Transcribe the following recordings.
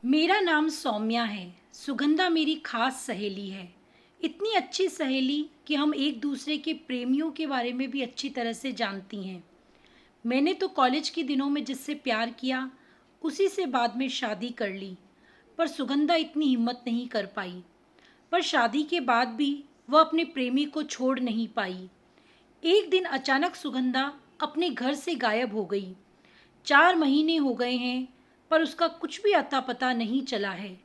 मेरा नाम सौम्या है। सुगंधा मेरी खास सहेली है। इतनी अच्छी सहेली कि हम एक दूसरे के प्रेमियों के बारे में भी अच्छी तरह से जानती हैं। मैंने तो कॉलेज के दिनों में जिससे प्यार किया, उसी से बाद में शादी कर ली। पर सुगंधा इतनी हिम्मत नहीं कर पाई। पर शादी के बाद भी वह अपने प्रेमी को छोड़ नहीं पाई। एक दिन अचानक सुगंधा अपने घर से गायब हो गई। 4 महीने हो गए हैं, पर उसका कुछ भी अता पता नहीं चला है।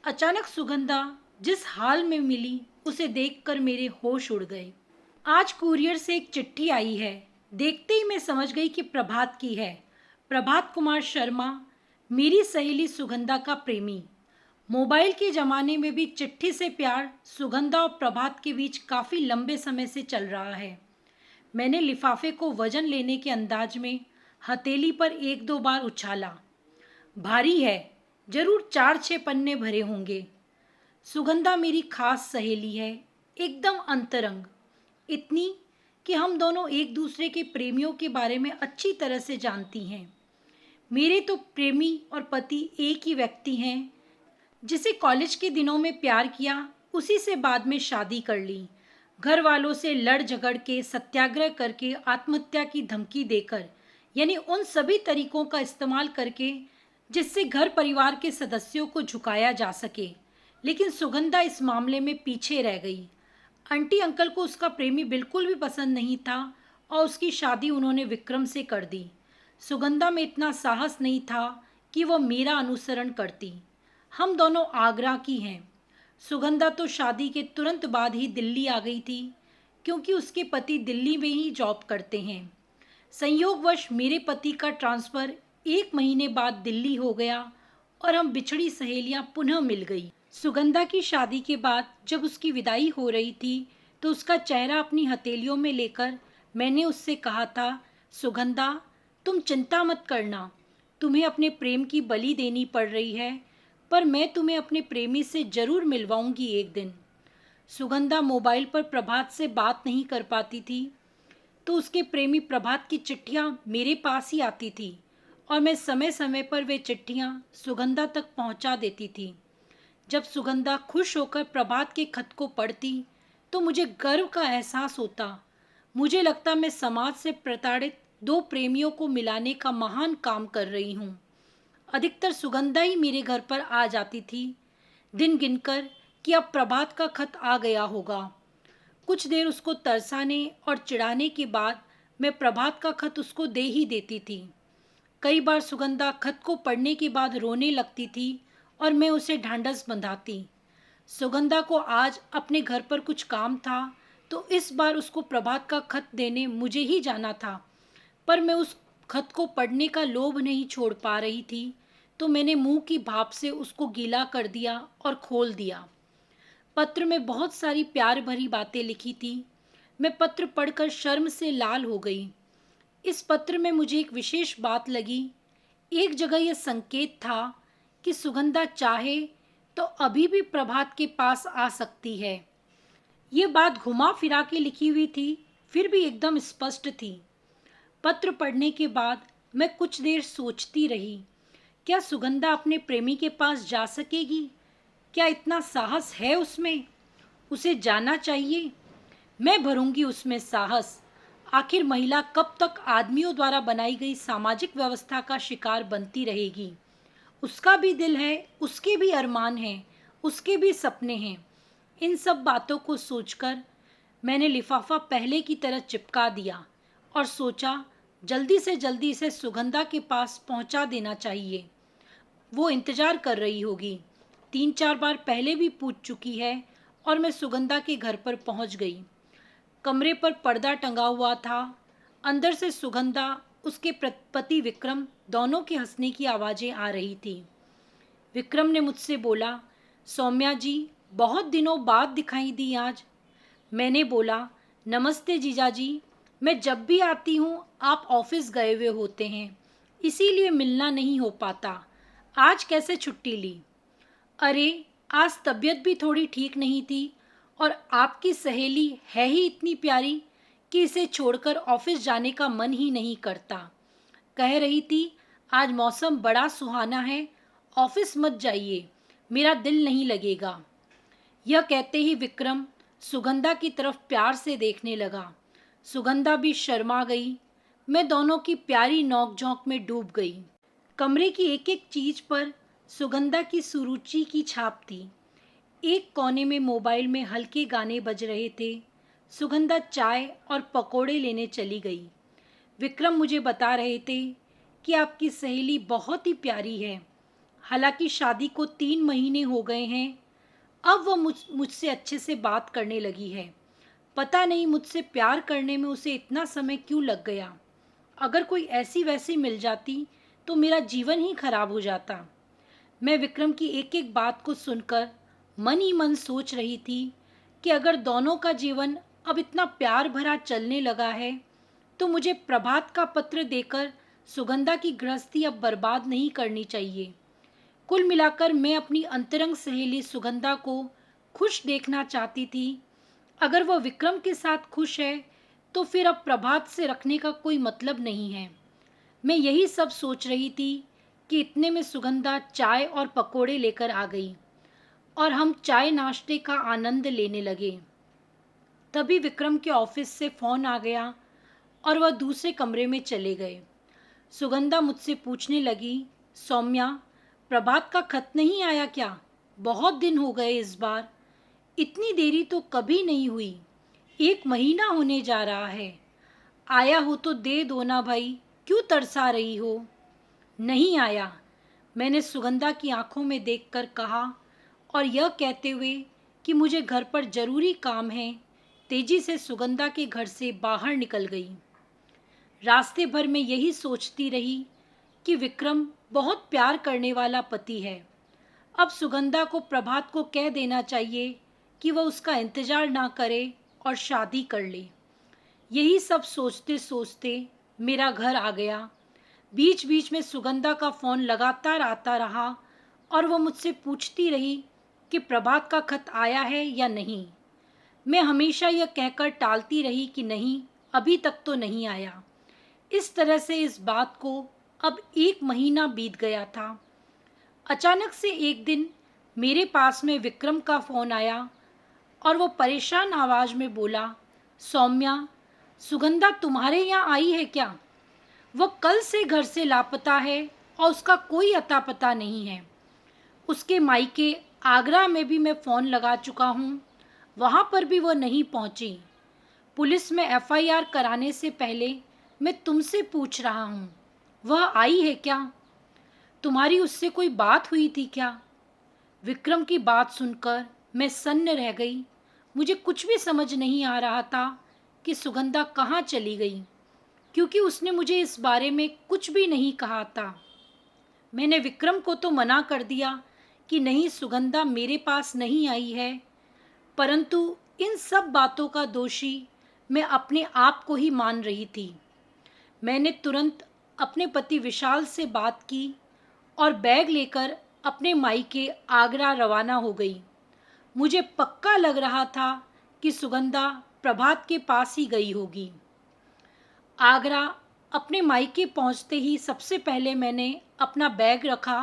अचानक सुगंधा जिस हाल में मिली, उसे देखकर मेरे होश उड़ गए। आज कुरियर से एक चिट्ठी आई है। देखते ही मैं समझ गई कि प्रभात की है। प्रभात कुमार शर्मा, मेरी सहेली सुगंधा का प्रेमी। मोबाइल के ज़माने में भी चिट्ठी से प्यार सुगंधा और प्रभात के बीच काफ़ी लंबे समय से चल रहा है। मैंने लिफाफे को वजन लेने के अंदाज में हथेली पर एक दो बार उछाला। भारी है, जरूर 4-6 पन्ने भरे होंगे। सुगंधा मेरी खास सहेली है, एकदम अंतरंग। इतनी कि हम दोनों एक दूसरे के प्रेमियों के बारे में अच्छी तरह से जानती हैं। मेरे तो प्रेमी और पति एक ही व्यक्ति हैं। जिसे कॉलेज के दिनों में प्यार किया, उसी से बाद में शादी कर ली। घर वालों से लड़ झगड़ के, सत्याग्रह करके, आत्महत्या की धमकी देकर, यानी उन सभी तरीकों का इस्तेमाल करके जिससे घर परिवार के सदस्यों को झुकाया जा सके। लेकिन सुगंधा इस मामले में पीछे रह गई। आंटी अंकल को उसका प्रेमी बिल्कुल भी पसंद नहीं था और उसकी शादी उन्होंने विक्रम से कर दी। सुगंधा में इतना साहस नहीं था कि वह मेरा अनुसरण करती। हम दोनों आगरा की हैं। सुगंधा तो शादी के तुरंत बाद ही दिल्ली आ गई थी, क्योंकि उसके पति दिल्ली में ही जॉब करते हैं। संयोगवश मेरे पति का ट्रांसफ़र 1 महीने बाद दिल्ली हो गया और हम बिछड़ी सहेलियां पुनः मिल गई। सुगंधा की शादी के बाद जब उसकी विदाई हो रही थी, तो उसका चेहरा अपनी हथेलियों में लेकर मैंने उससे कहा था, सुगंधा, तुम चिंता मत करना। तुम्हें अपने प्रेम की बलि देनी पड़ रही है, पर मैं तुम्हें अपने प्रेमी से जरूर मिलवाऊंगी एक दिन। सुगंधा मोबाइल पर प्रभात से बात नहीं कर पाती थी, तो उसके प्रेमी प्रभात की चिट्ठियां मेरे पास ही आती थी और मैं समय समय पर वे चिट्ठियां सुगंधा तक पहुंचा देती थी। जब सुगंधा खुश होकर प्रभात के खत को पढ़ती, तो मुझे गर्व का एहसास होता। मुझे लगता मैं समाज से प्रताड़ित दो प्रेमियों को मिलाने का महान काम कर रही हूँ। अधिकतर सुगंधा ही मेरे घर पर आ जाती थी, दिन गिनकर कि अब प्रभात का खत आ गया होगा। कुछ देर उसको तरसाने और चिढ़ाने के बाद मैं प्रभात का खत उसको दे ही देती थी। कई बार सुगंधा खत को पढ़ने के बाद रोने लगती थी और मैं उसे ढांढस बंधाती। सुगंधा को आज अपने घर पर कुछ काम था, तो इस बार उसको प्रभात का खत देने मुझे ही जाना था। पर मैं उस खत को पढ़ने का लोभ नहीं छोड़ पा रही थी, तो मैंने मुंह की भाप से उसको गीला कर दिया और खोल दिया। पत्र में बहुत सारी प्यार भरी बातें लिखी थी। मैं पत्र पढ़कर शर्म से लाल हो गई। इस पत्र में मुझे एक विशेष बात लगी। एक जगह यह संकेत था कि सुगंधा चाहे तो अभी भी प्रभात के पास आ सकती है। ये बात घुमा फिरा के लिखी हुई थी, फिर भी एकदम स्पष्ट थी। पत्र पढ़ने के बाद मैं कुछ देर सोचती रही, क्या सुगंधा अपने प्रेमी के पास जा सकेगी? क्या इतना साहस है उसमें? उसे जाना चाहिए। मैं भरूंगी उसमें साहस। आखिर महिला कब तक आदमियों द्वारा बनाई गई सामाजिक व्यवस्था का शिकार बनती रहेगी? उसका भी दिल है, उसके भी अरमान हैं, उसके भी सपने हैं। इन सब बातों को सोचकर मैंने लिफाफा पहले की तरह चिपका दिया और सोचा, जल्दी से जल्दी इसे सुगंधा के पास पहुंचा देना चाहिए। वो इंतजार कर रही होगी। 3-4 बार पहले भी पूछ चुकी है और मैं सुगंधा के घर पर पहुंच गई। कमरे पर पर्दा टंगा हुआ था। अंदर से सुगंधा, उसके पति विक्रम, दोनों के हंसने की आवाज़ें आ रही थी। विक्रम ने मुझसे बोला, सौम्या जी, बहुत दिनों बाद दिखाई दी आज। मैंने बोला, नमस्ते जीजा जी। मैं जब भी आती हूँ आप ऑफिस गए हुए होते हैं, इसीलिए मिलना नहीं हो पाता। आज कैसे छुट्टी ली? अरे, आज तबीयत भी थोड़ी ठीक नहीं थी और आपकी सहेली है ही इतनी प्यारी कि इसे छोड़कर ऑफिस जाने का मन ही नहीं करता। कह रही थी, आज मौसम बड़ा सुहाना है ऑफिस मत जाइए, मेरा दिल नहीं लगेगा। यह कहते ही विक्रम सुगंधा की तरफ प्यार से देखने लगा। सुगंधा भी शर्मा गई। मैं दोनों की प्यारी नोक-झोंक में डूब गई। कमरे की एक-एक चीज पर सुगंधा की सुरुचि की छाप थी। एक कोने में मोबाइल में हल्के गाने बज रहे थे। सुगंधा चाय और पकोड़े लेने चली गई। विक्रम मुझे बता रहे थे कि आपकी सहेली बहुत ही प्यारी है। हालांकि शादी को 3 महीने हो गए हैं। अब वो मुझसे अच्छे से बात करने लगी है। पता नहीं मुझसे प्यार करने में उसे इतना समय क्यों लग गया। अगर कोई ऐसी वैसी मिल जाती तो मेरा जीवन ही खराब हो जाता। मैं विक्रम की एक एक बात को सुनकर मन ही मन सोच रही थी कि अगर दोनों का जीवन अब इतना प्यार भरा चलने लगा है तो मुझे प्रभात का पत्र देकर सुगंधा की गृहस्थी अब बर्बाद नहीं करनी चाहिए। कुल मिलाकर मैं अपनी अंतरंग सहेली सुगंधा को खुश देखना चाहती थी। अगर वह विक्रम के साथ खुश है तो फिर अब प्रभात से रखने का कोई मतलब नहीं है। मैं यही सब सोच रही थी कि इतने में सुगंधा चाय और पकोड़े लेकर आ गई और हम चाय नाश्ते का आनंद लेने लगे। तभी विक्रम के ऑफिस से फोन आ गया और वह दूसरे कमरे में चले गए। सुगंधा मुझसे पूछने लगी, सौम्या, प्रभात का खत नहीं आया क्या? बहुत दिन हो गए इस बार। इतनी देरी तो कभी नहीं हुई। 1 महीना होने जा रहा है। आया हो तो दे दो ना भाई, क्यों तरसा रही हो? नहीं आया, मैंने सुगंधा की आंखों में देखकर कहा और यह कहते हुए कि मुझे घर पर जरूरी काम है, तेजी से सुगंधा के घर से बाहर निकल गई। रास्ते भर में यही सोचती रही कि विक्रम बहुत प्यार करने वाला पति है। अब सुगंधा को प्रभात को कह देना चाहिए कि वह उसका इंतजार ना करे और शादी कर ले। यही सब सोचते सोचते मेरा घर आ गया। बीच बीच में सुगंधा का फोन लगातार आता रहा और वह मुझसे पूछती रही कि प्रभात का खत आया है या नहीं। मैं हमेशा यह कहकर टालती रही कि नहीं, अभी तक तो नहीं आया। इस तरह से इस बात को अब 1 महीना बीत गया था। अचानक से एक दिन मेरे पास में विक्रम का फोन आया और वो परेशान आवाज में बोला, सौम्या, सुगंधा तुम्हारे यहाँ आई है क्या? वह कल से घर से लापता है और उसका कोई अता पता नहीं है। उसके मायके आगरा में भी मैं फ़ोन लगा चुका हूँ, वहाँ पर भी वह नहीं पहुँची। पुलिस में एफआईआर कराने से पहले मैं तुमसे पूछ रहा हूँ, वह आई है क्या? तुम्हारी उससे कोई बात हुई थी क्या? विक्रम की बात सुनकर मैं सन्न रह गई। मुझे कुछ भी समझ नहीं आ रहा था कि सुगंधा कहाँ चली गई, क्योंकि उसने मुझे इस बारे में कुछ भी नहीं कहा था। मैंने विक्रम को तो मना कर दिया कि नहीं, सुगंधा मेरे पास नहीं आई है, परंतु इन सब बातों का दोषी मैं अपने आप को ही मान रही थी। मैंने तुरंत अपने पति विशाल से बात की और बैग लेकर अपने मायके आगरा रवाना हो गई। मुझे पक्का लग रहा था कि सुगंधा प्रभात के पास ही गई होगी। आगरा अपने मायके पहुंचते ही सबसे पहले मैंने अपना बैग रखा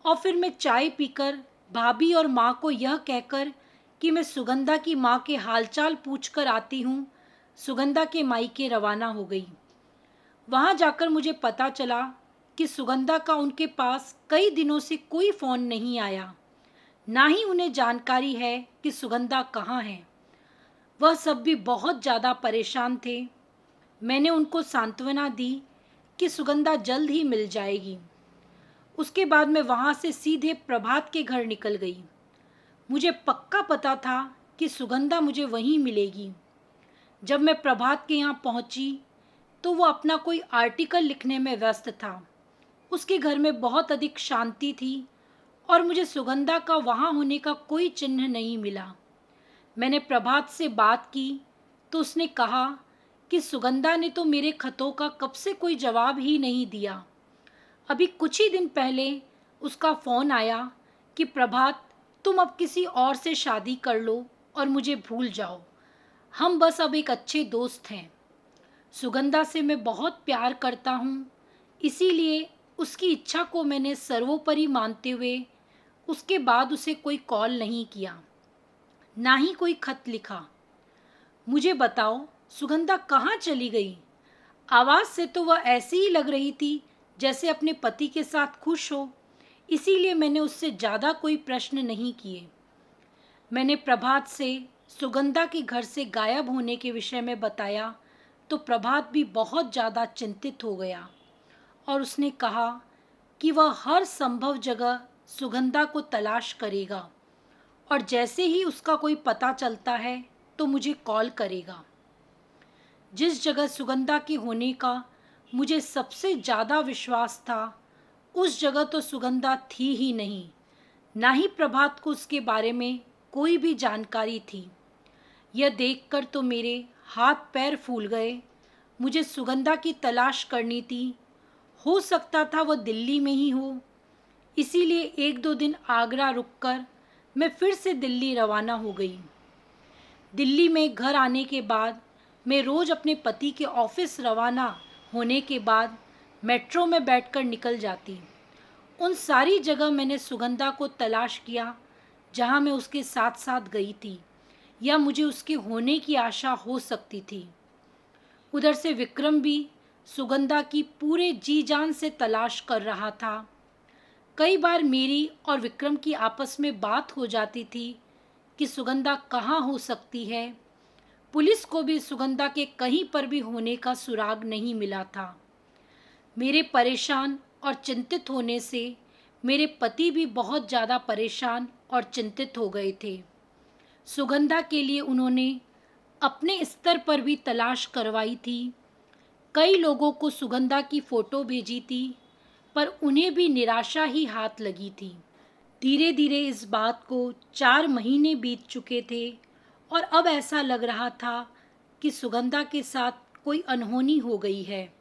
और फिर मैं चाय पीकर भाभी और माँ को यह कहकर कि मैं सुगंधा की माँ के हालचाल पूछकर आती हूँ, सुगंधा के मायके रवाना हो गई। वहाँ जाकर मुझे पता चला कि सुगंधा का उनके पास कई दिनों से कोई फ़ोन नहीं आया, ना ही उन्हें जानकारी है कि सुगंधा कहाँ है। वह सब भी बहुत ज़्यादा परेशान थे। मैंने उनको सांत्वना दी कि सुगंधा जल्द ही मिल जाएगी। उसके बाद मैं वहाँ से सीधे प्रभात के घर निकल गई। मुझे पक्का पता था कि सुगंधा मुझे वहीं मिलेगी। जब मैं प्रभात के यहाँ पहुँची तो वो अपना कोई आर्टिकल लिखने में व्यस्त था। उसके घर में बहुत अधिक शांति थी और मुझे सुगंधा का वहाँ होने का कोई चिन्ह नहीं मिला। मैंने प्रभात से बात की तो उसने कहा कि सुगंधा ने तो मेरे खतों का कब से कोई जवाब ही नहीं दिया। अभी कुछ ही दिन पहले उसका फ़ोन आया कि प्रभात, तुम अब किसी और से शादी कर लो और मुझे भूल जाओ, हम बस अब एक अच्छे दोस्त हैं। सुगंधा से मैं बहुत प्यार करता हूँ, इसीलिए उसकी इच्छा को मैंने सर्वोपरि मानते हुए उसके बाद उसे कोई कॉल नहीं किया, ना ही कोई खत लिखा। मुझे बताओ, सुगंधा कहाँ चली गई? आवाज़ से तो वह ऐसी ही लग रही थी जैसे अपने पति के साथ खुश हो, इसीलिए मैंने उससे ज़्यादा कोई प्रश्न नहीं किए। मैंने प्रभात से सुगंधा के घर से गायब होने के विषय में बताया तो प्रभात भी बहुत ज़्यादा चिंतित हो गया और उसने कहा कि वह हर संभव जगह सुगंधा को तलाश करेगा और जैसे ही उसका कोई पता चलता है तो मुझे कॉल करेगा। जिस जगह सुगंधा के होने का मुझे सबसे ज़्यादा विश्वास था, उस जगह तो सुगंधा थी ही नहीं, ना ही प्रभात को उसके बारे में कोई भी जानकारी थी। यह देखकर तो मेरे हाथ पैर फूल गए। मुझे सुगंधा की तलाश करनी थी। हो सकता था वह दिल्ली में ही हो, इसीलिए एक दो दिन आगरा रुककर मैं फिर से दिल्ली रवाना हो गई। दिल्ली में घर आने के बाद मैं रोज़ अपने पति के ऑफिस रवाना होने के बाद मेट्रो में बैठकर निकल जाती। उन सारी जगह मैंने सुगंधा को तलाश किया जहाँ मैं उसके साथ साथ गई थी या मुझे उसके होने की आशा हो सकती थी। उधर से विक्रम भी सुगंधा की पूरे जी जान से तलाश कर रहा था। कई बार मेरी और विक्रम की आपस में बात हो जाती थी कि सुगंधा कहाँ हो सकती है। पुलिस को भी सुगंधा के कहीं पर भी होने का सुराग नहीं मिला था। मेरे परेशान और चिंतित होने से मेरे पति भी बहुत ज़्यादा परेशान और चिंतित हो गए थे। सुगंधा के लिए उन्होंने अपने स्तर पर भी तलाश करवाई थी। कई लोगों को सुगंधा की फ़ोटो भेजी थी, पर उन्हें भी निराशा ही हाथ लगी थी। धीरे धीरे इस बात को 4 महीने बीत चुके थे और अब ऐसा लग रहा था कि सुगंधा के साथ कोई अनहोनी हो गई है।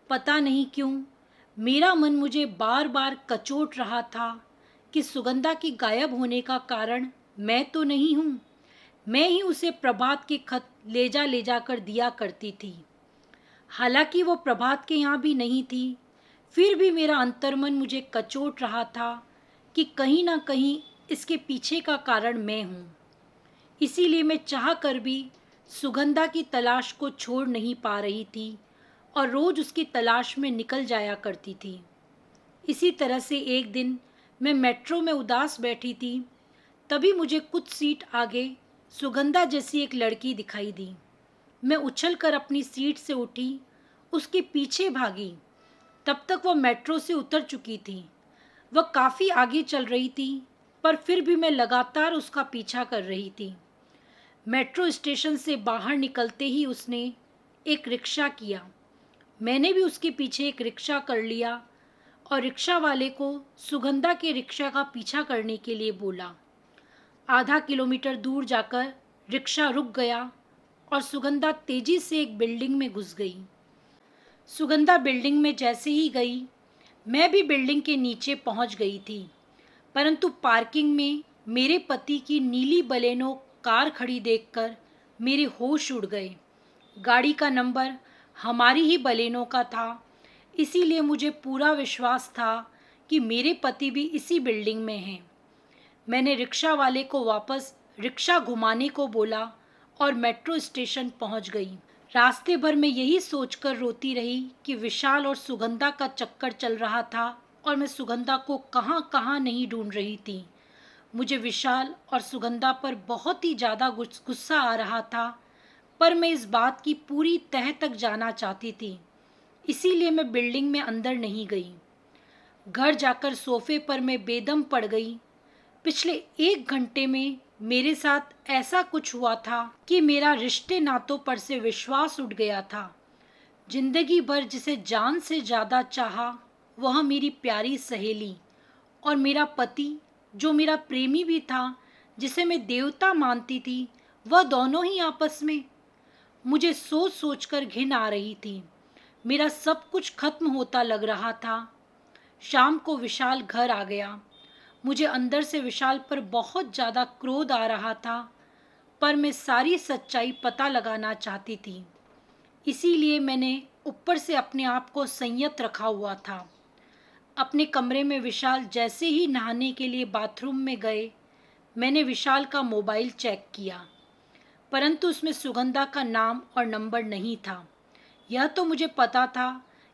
पता नहीं क्यों मेरा मन मुझे बार बार कचोट रहा था कि सुगंधा के गायब होने का कारण मैं तो नहीं हूँ। मैं ही उसे प्रभात के खत ले जाकर दिया करती थी। हालांकि वो प्रभात के यहाँ भी नहीं थी, फिर भी मेरा अंतर्मन मुझे कचोट रहा था कि कहीं ना कहीं इसके पीछे का कारण मैं हूँ। इसीलिए मैं चाह कर भी सुगंधा की तलाश को छोड़ नहीं पा रही थी और रोज़ उसकी तलाश में निकल जाया करती थी। इसी तरह से एक दिन मैं मेट्रो में उदास बैठी थी, तभी मुझे कुछ सीट आगे सुगंधा जैसी एक लड़की दिखाई दी। मैं उछलकर अपनी सीट से उठी, उसके पीछे भागी। तब तक वह मेट्रो से उतर चुकी थी। वह काफ़ी आगे चल रही थी, पर फिर भी मैं लगातार उसका पीछा कर रही थी। मेट्रो स्टेशन से बाहर निकलते ही उसने एक रिक्शा किया। मैंने भी उसके पीछे एक रिक्शा कर लिया और रिक्शा वाले को सुगंधा के रिक्शा का पीछा करने के लिए बोला। आधा किलोमीटर दूर जाकर रिक्शा रुक गया और सुगंधा तेजी से एक बिल्डिंग में घुस गई। सुगंधा बिल्डिंग में जैसे ही गई, मैं भी बिल्डिंग के नीचे पहुंच गई थी, परंतु पार्किंग में मेरे पति की नीली बलेनो कार खड़ी देखकर मेरे होश उड़ गए। गाड़ी का नंबर हमारी ही बलेनो का था, इसीलिए मुझे पूरा विश्वास था कि मेरे पति भी इसी बिल्डिंग में हैं। मैंने रिक्शा वाले को वापस रिक्शा घुमाने को बोला और मेट्रो स्टेशन पहुंच गई। रास्ते भर मैं यही सोचकर रोती रही कि विशाल और सुगंधा का चक्कर चल रहा था और मैं सुगंधा को कहाँ कहाँ नहीं ढूंढ रही थी। मुझे विशाल और सुगंधा पर बहुत ही ज़्यादा गुस्सा आ रहा था, पर मैं इस बात की पूरी तह तक जाना चाहती थी, इसीलिए मैं बिल्डिंग में अंदर नहीं गई। घर जाकर सोफे पर मैं बेदम पड़ गई। पिछले 1 घंटे में मेरे साथ ऐसा कुछ हुआ था कि मेरा रिश्ते नातों पर से विश्वास उठ गया था। जिंदगी भर जिसे जान से ज़्यादा चाहा, वह मेरी प्यारी सहेली, और मेरा पति जो मेरा प्रेमी भी था, जिसे मैं देवता मानती थी, वह दोनों ही आपस में। मुझे सोच सोच कर घिन आ रही थी। मेरा सब कुछ खत्म होता लग रहा था। शाम को विशाल घर आ गया। मुझे अंदर से विशाल पर बहुत ज़्यादा क्रोध आ रहा था, पर मैं सारी सच्चाई पता लगाना चाहती थी, इसीलिए मैंने ऊपर से अपने आप को संयत रखा हुआ था। अपने कमरे में विशाल जैसे ही नहाने के लिए बाथरूम में गए, मैंने विशाल का मोबाइल चेक किया, परंतु उसमें सुगंधा का नाम और नंबर नहीं था। यह तो मुझे पता था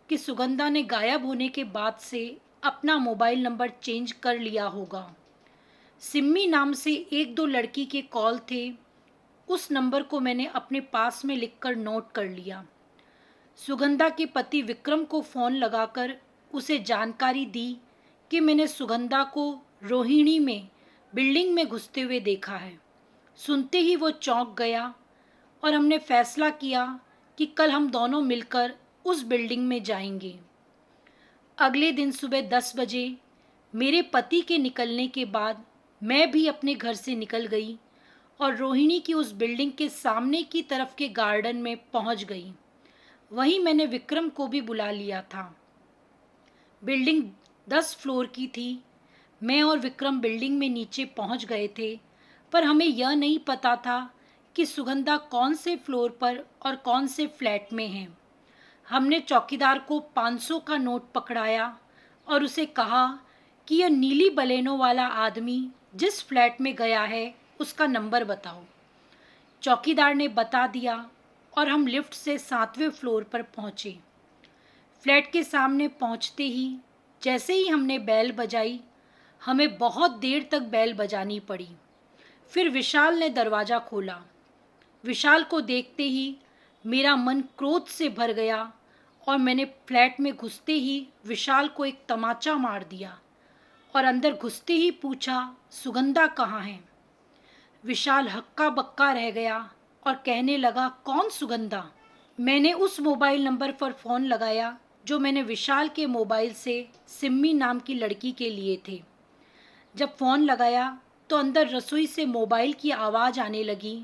कि सुगंधा ने गायब होने के बाद से अपना मोबाइल नंबर चेंज कर लिया होगा। सिम्मी नाम से एक दो लड़की के कॉल थे, उस नंबर को मैंने अपने पास में लिखकर नोट कर लिया। सुगंधा के पति विक्रम को फ़ोन लगाकर उसे जानकारी दी कि मैंने सुगंधा को रोहिणी में बिल्डिंग में घुसते हुए देखा है। सुनते ही वो चौंक गया और हमने फैसला किया कि कल हम दोनों मिलकर उस बिल्डिंग में जाएंगे। अगले दिन सुबह 10 बजे मेरे पति के निकलने के बाद मैं भी अपने घर से निकल गई और रोहिणी की उस बिल्डिंग के सामने की तरफ के गार्डन में पहुंच गई। वहीं मैंने विक्रम को भी बुला लिया था। बिल्डिंग 10 फ्लोर की थी। मैं और विक्रम बिल्डिंग में नीचे पहुंच गए थे, पर हमें यह नहीं पता था कि सुगंधा कौन से फ्लोर पर और कौन से फ्लैट में है। हमने चौकीदार को 500 का नोट पकड़ाया और उसे कहा कि यह नीली बलेनो वाला आदमी जिस फ्लैट में गया है उसका नंबर बताओ। चौकीदार ने बता दिया और हम लिफ्ट से 7वें फ्लोर पर पहुंचे। फ्लैट के सामने पहुंचते ही जैसे ही हमने बेल बजाई, हमें बहुत देर तक बेल बजानी पड़ी। फिर विशाल ने दरवाज़ा खोला। विशाल को देखते ही मेरा मन क्रोध से भर गया और मैंने फ्लैट में घुसते ही विशाल को एक तमाचा मार दिया और अंदर घुसते ही पूछा, सुगंधा कहाँ है? विशाल हक्का बक्का रह गया और कहने लगा, कौन सुगंधा? मैंने उस मोबाइल नंबर पर फ़ोन लगाया जो मैंने विशाल के मोबाइल से सिम्मी नाम की लड़की के लिए थे। जब फ़ोन लगाया तो अंदर रसोई से मोबाइल की आवाज़ आने लगी।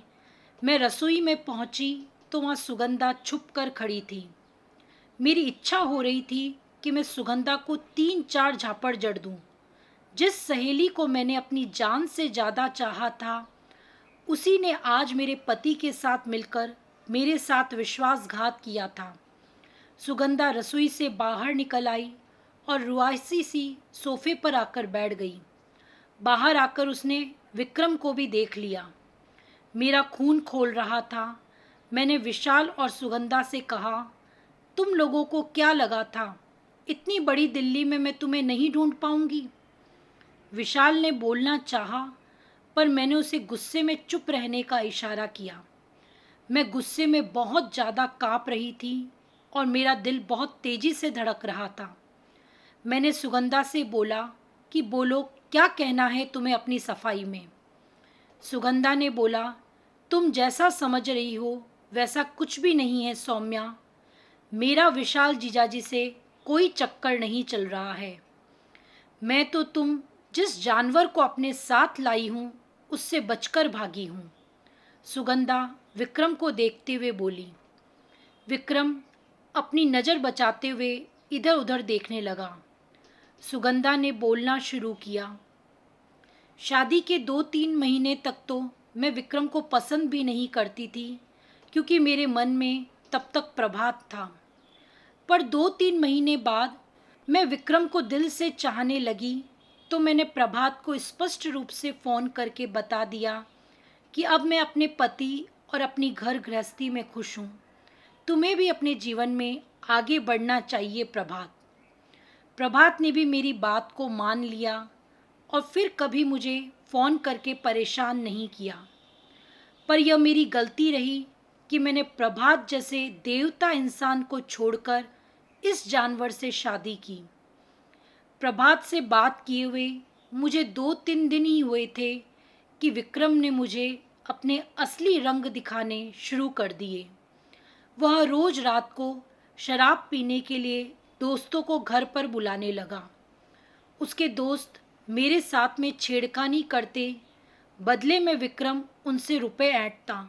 मैं रसोई में पहुंची तो वहाँ सुगंधा छुप कर खड़ी थी। मेरी इच्छा हो रही थी कि मैं सुगंधा को 3-4 झापड़ जड़ दूं। जिस सहेली को मैंने अपनी जान से ज़्यादा चाहा था, उसी ने आज मेरे पति के साथ मिलकर मेरे साथ विश्वासघात किया था। सुगंधा रसोई से बाहर निकल आई और रुआसी सी सोफे पर आकर बैठ गई। बाहर आकर उसने विक्रम को भी देख लिया। मेरा खून खोल रहा था। मैंने विशाल और सुगंधा से कहा, तुम लोगों को क्या लगा था इतनी बड़ी दिल्ली में मैं तुम्हें नहीं ढूंढ पाऊंगी? विशाल ने बोलना चाहा, पर मैंने उसे गुस्से में चुप रहने का इशारा किया। मैं गुस्से में बहुत ज़्यादा काँप रही थी और मेरा दिल बहुत तेज़ी से धड़क रहा था। मैंने सुगंधा से बोला कि बोलो, क्या कहना है तुम्हें अपनी सफाई में? सुगंधा ने बोला, तुम जैसा समझ रही हो वैसा कुछ भी नहीं है सौम्या। मेरा विशाल जीजाजी से कोई चक्कर नहीं चल रहा है। मैं तो तुम जिस जानवर को अपने साथ लाई हूँ उससे बचकर भागी हूँ। सुगंधा विक्रम को देखते हुए बोली। विक्रम अपनी नज़र बचाते हुए इधर उधर देखने लगा। सुगंधा ने बोलना शुरू किया। शादी के 2-3 महीने तक तो मैं विक्रम को पसंद भी नहीं करती थी, क्योंकि मेरे मन में तब तक प्रभात था। पर 2-3 महीने बाद मैं विक्रम को दिल से चाहने लगी तो मैंने प्रभात को स्पष्ट रूप से फ़ोन करके बता दिया कि अब मैं अपने पति और अपनी घर गृहस्थी में खुश हूँ। तुम्हें भी अपने जीवन में आगे बढ़ना चाहिए प्रभात। प्रभात ने भी मेरी बात को मान लिया और फिर कभी मुझे फ़ोन करके परेशान नहीं किया। पर यह मेरी गलती रही कि मैंने प्रभात जैसे देवता इंसान को छोड़कर इस जानवर से शादी की। प्रभात से बात किए हुए मुझे 2-3 दिन ही हुए थे कि विक्रम ने मुझे अपने असली रंग दिखाने शुरू कर दिए। वह रोज़ रात को शराब पीने के लिए दोस्तों को घर पर बुलाने लगा। उसके दोस्त मेरे साथ में छेड़खानी करते, बदले में विक्रम उनसे रुपए ऐंठता।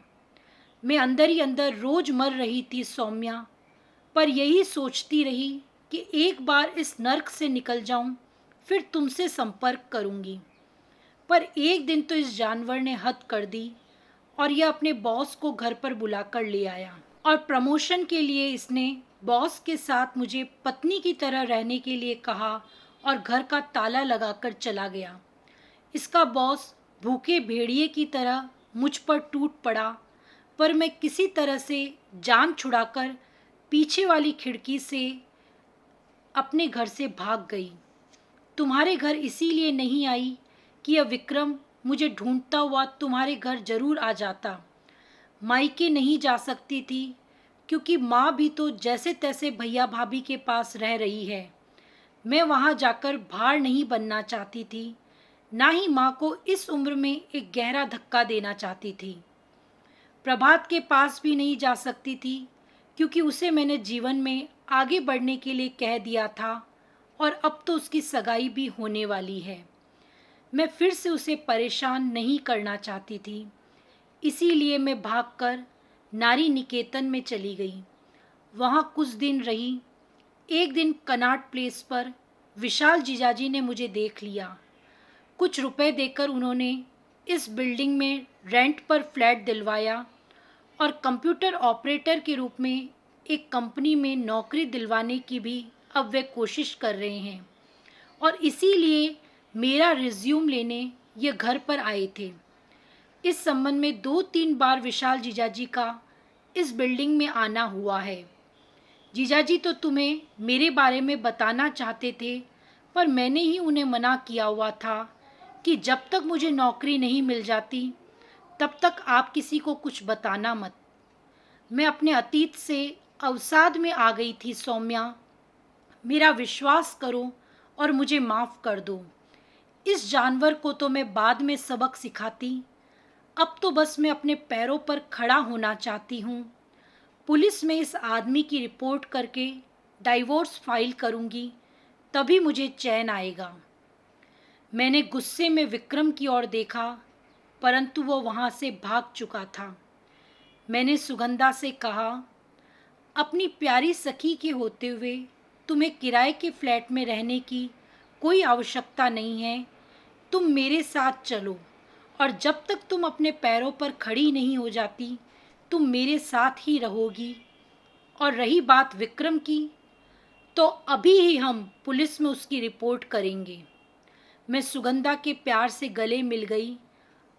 मैं अंदर ही अंदर रोज़ मर रही थी सौम्या, पर यही सोचती रही कि एक बार इस नर्क से निकल जाऊं, फिर तुमसे संपर्क करूंगी। पर एक दिन तो इस जानवर ने हद कर दी और यह अपने बॉस को घर पर बुलाकर ले आया और प्रमोशन के लिए इसने बॉस के साथ मुझे पत्नी की तरह रहने के लिए कहा और घर का ताला लगाकर चला गया। इसका बॉस भूखे भेड़िए की तरह मुझ पर टूट पड़ा, पर मैं किसी तरह से जान छुड़ाकर पीछे वाली खिड़की से अपने घर से भाग गई। तुम्हारे घर इसीलिए नहीं आई कि यह विक्रम मुझे ढूंढता हुआ तुम्हारे घर जरूर आ जाता। मायके नहीं जा सकती थी क्योंकि माँ भी तो जैसे तैसे भैया भाभी के पास रह रही है। मैं वहाँ जाकर भार नहीं बनना चाहती थी, ना ही माँ को इस उम्र में एक गहरा धक्का देना चाहती थी। प्रभात के पास भी नहीं जा सकती थी क्योंकि उसे मैंने जीवन में आगे बढ़ने के लिए कह दिया था और अब तो उसकी सगाई भी होने वाली है। मैं फिर से उसे परेशान नहीं करना चाहती थी, इसीलिए मैं भागकर नारी निकेतन में चली गई। वहाँ कुछ दिन रही। एक दिन कनॉट प्लेस पर विशाल जीजाजी ने मुझे देख लिया। कुछ रुपए देकर उन्होंने इस बिल्डिंग में रेंट पर फ्लैट दिलवाया और कंप्यूटर ऑपरेटर के रूप में एक कंपनी में नौकरी दिलवाने की भी अब वे कोशिश कर रहे हैं और इसीलिए मेरा रिज्यूम लेने ये घर पर आए थे। इस संबंध में 2-3 बार विशाल जीजाजी का इस बिल्डिंग में आना हुआ है। जीजाजी तो तुम्हें मेरे बारे में बताना चाहते थे, पर मैंने ही उन्हें मना किया हुआ था कि जब तक मुझे नौकरी नहीं मिल जाती तब तक आप किसी को कुछ बताना मत। मैं अपने अतीत से अवसाद में आ गई थी सौम्या। मेरा विश्वास करो और मुझे माफ़ कर दो। इस जानवर को तो मैं बाद में सबक सिखाती, अब तो बस मैं अपने पैरों पर खड़ा होना चाहती हूँ। पुलिस में इस आदमी की रिपोर्ट करके डाइवोर्स फाइल करूँगी, तभी मुझे चैन आएगा। मैंने गुस्से में विक्रम की ओर देखा, परंतु वो वहाँ से भाग चुका था। मैंने सुगंधा से कहा, अपनी प्यारी सखी के होते हुए तुम्हें किराए के फ्लैट में रहने की कोई आवश्यकता नहीं है। तुम मेरे साथ चलो और जब तक तुम अपने पैरों पर खड़ी नहीं हो जाती तुम मेरे साथ ही रहोगी। और रही बात विक्रम की, तो अभी ही हम पुलिस में उसकी रिपोर्ट करेंगे। मैं सुगंधा के प्यार से गले मिल गई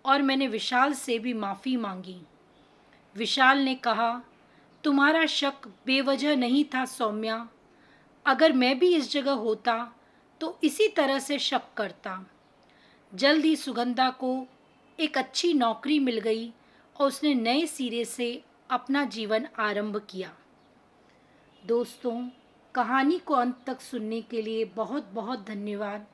और मैंने विशाल से भी माफ़ी मांगी। विशाल ने कहा, तुम्हारा शक बेवजह नहीं था सौम्या। अगर मैं भी इस जगह होता तो इसी तरह से शक करता। जल्द ही सुगंधा को एक अच्छी नौकरी मिल गई और उसने नए सिरे से अपना जीवन आरंभ किया। दोस्तों, कहानी को अंत तक सुनने के लिए बहुत बहुत धन्यवाद।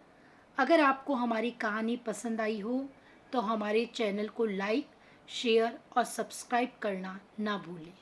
अगर आपको हमारी कहानी पसंद आई हो तो हमारे चैनल को लाइक, शेयर और सब्सक्राइब करना ना भूलें।